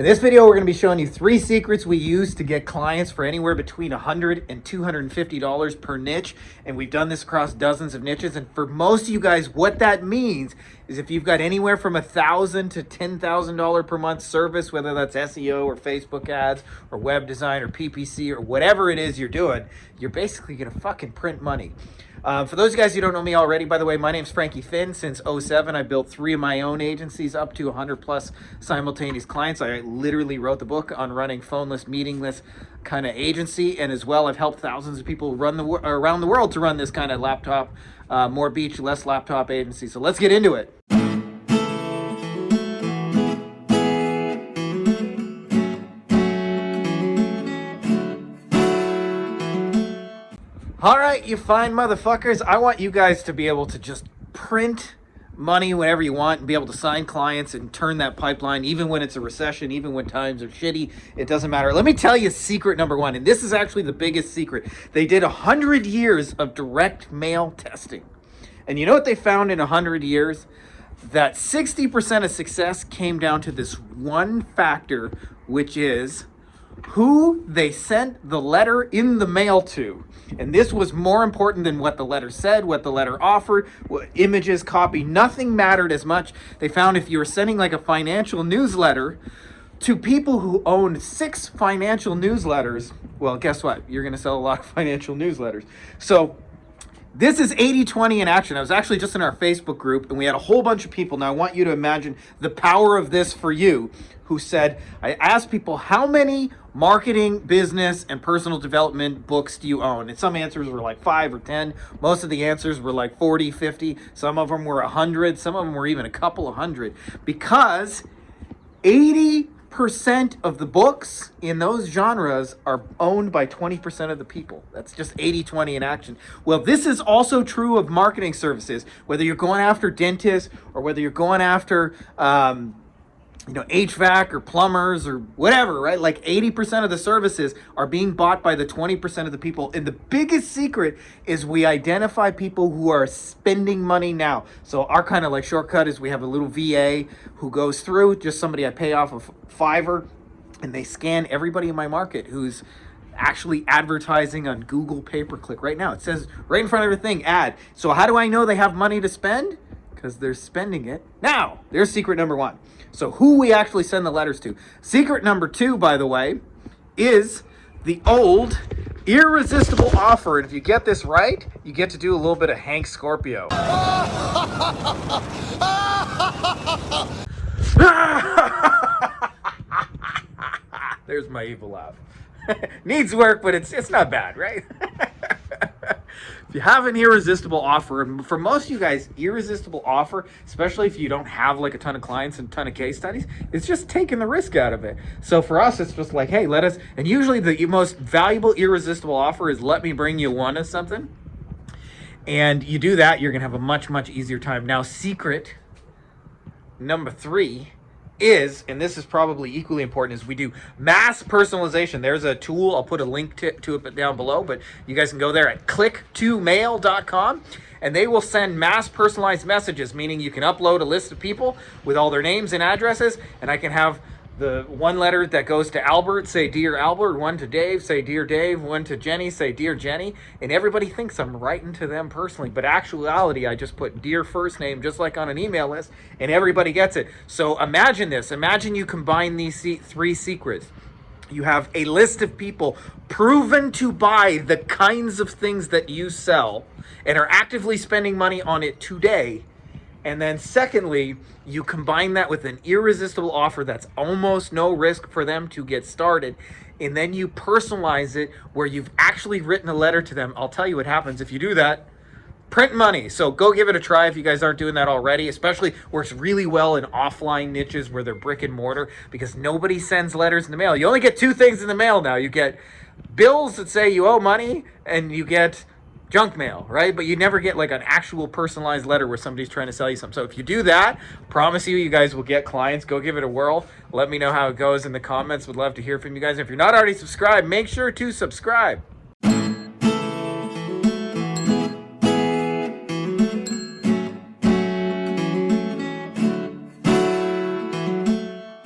In this video, we're going to be showing you 3 secrets we use to get clients for anywhere between $100 and $250 per niche. And we've done this across dozens of niches. And for most of you guys, what that means is if you've got anywhere from $1,000 to $10,000 per month service, whether that's SEO or Facebook ads or web design or PPC or whatever it is you're doing, you're basically going to fucking print money. For those of you guys who don't know me already, by the way, my name's Frankie Finn. Since 2007, I built 3 of my own agencies up to 100 plus simultaneous clients. I literally wrote the book on running phoneless, meetingless kind of agency. And as well, I've helped thousands of people around the world to run this kind of laptop, more beach, less laptop agency. So let's get into it. All right, you fine motherfuckers. I want you guys to be able to just print money whenever you want and be able to sign clients and turn that pipeline, even when it's a recession, even when times are shitty. It doesn't matter. Let me tell you secret number 1, and this is actually the biggest secret. They did 100 years of direct mail testing. And you know what they found in 100 years? That 60% of success came down to this one factor, which is who they sent the letter in the mail to. And this was more important than what the letter said, what the letter offered, what images, copy. Nothing mattered as much. They found if you were sending like a financial newsletter to people who owned 6 financial newsletters, well, guess what? You're going to sell a lot of financial newsletters. So this is 80-20 in action. I was actually just in our Facebook group and we had a whole bunch of people. Now I want you to imagine the power of this for you, who said, I asked people, how many marketing, business, and personal development books do you own? And some answers were like 5 or 10. Most of the answers were like 40, 50. Some of them were 100. Some of them were even a couple of hundred. Because 80% of the books in those genres are owned by 20% of the people. That's just 80-20 in action. Well, this is also true of marketing services, whether you're going after dentists or whether you're going after HVAC or plumbers or whatever, right? Like 80% of the services are being bought by the 20% of the people. And the biggest secret is we identify people who are spending money now. So our kind of like shortcut is we have a little VA who goes through, just somebody I pay off of Fiverr, and they scan everybody in my market who's actually advertising on Google pay-per-click right now. It says right in front of everything, ad. So how do I know they have money to spend? Because they're spending it now. There's secret number 1. So who we actually send the letters to. Secret number 2, by the way, is the old irresistible offer. And if you get this right, you get to do a little bit of Hank Scorpio. There's my evil laugh. Needs work, but it's not bad, right? If you have an irresistible offer, and for most of you guys, irresistible offer, especially if you don't have like a ton of clients and a ton of case studies, it's just taking the risk out of it. So for us, it's just like, hey, let us, and usually the most valuable irresistible offer is let me bring you one of something. And you do that, you're going to have a much, much easier time. Now, secret number 3 is, and this is probably equally important, is we do mass personalization. There's a tool, I'll put a link to it down below, but you guys can go there at click2mail.com and they will send mass personalized messages, meaning you can upload a list of people with all their names and addresses, and I can have the one letter that goes to Albert, say Dear Albert, one to Dave, say Dear Dave, one to Jenny, say Dear Jenny, and everybody thinks I'm writing to them personally, but actuality, I just put Dear first name, just like on an email list, and everybody gets it. So imagine this. Imagine you combine these 3 secrets. You have a list of people proven to buy the kinds of things that you sell and are actively spending money on it today. And then secondly, you combine that with an irresistible offer that's almost no risk for them to get started. And then you personalize it where you've actually written a letter to them. I'll tell you what happens if you do that. Print money. So go give it a try if you guys aren't doing that already. Especially works really well in offline niches where they're brick and mortar, because nobody sends letters in the mail. You only get 2 things in the mail now. You get bills that say you owe money, and you get junk mail, right? But you never get like an actual personalized letter where somebody's trying to sell you something. So if you do that, promise you guys will get clients. Go give it a whirl. Let me know how it goes in the comments. Would love to hear from you guys. If you're not already subscribed, make sure to subscribe.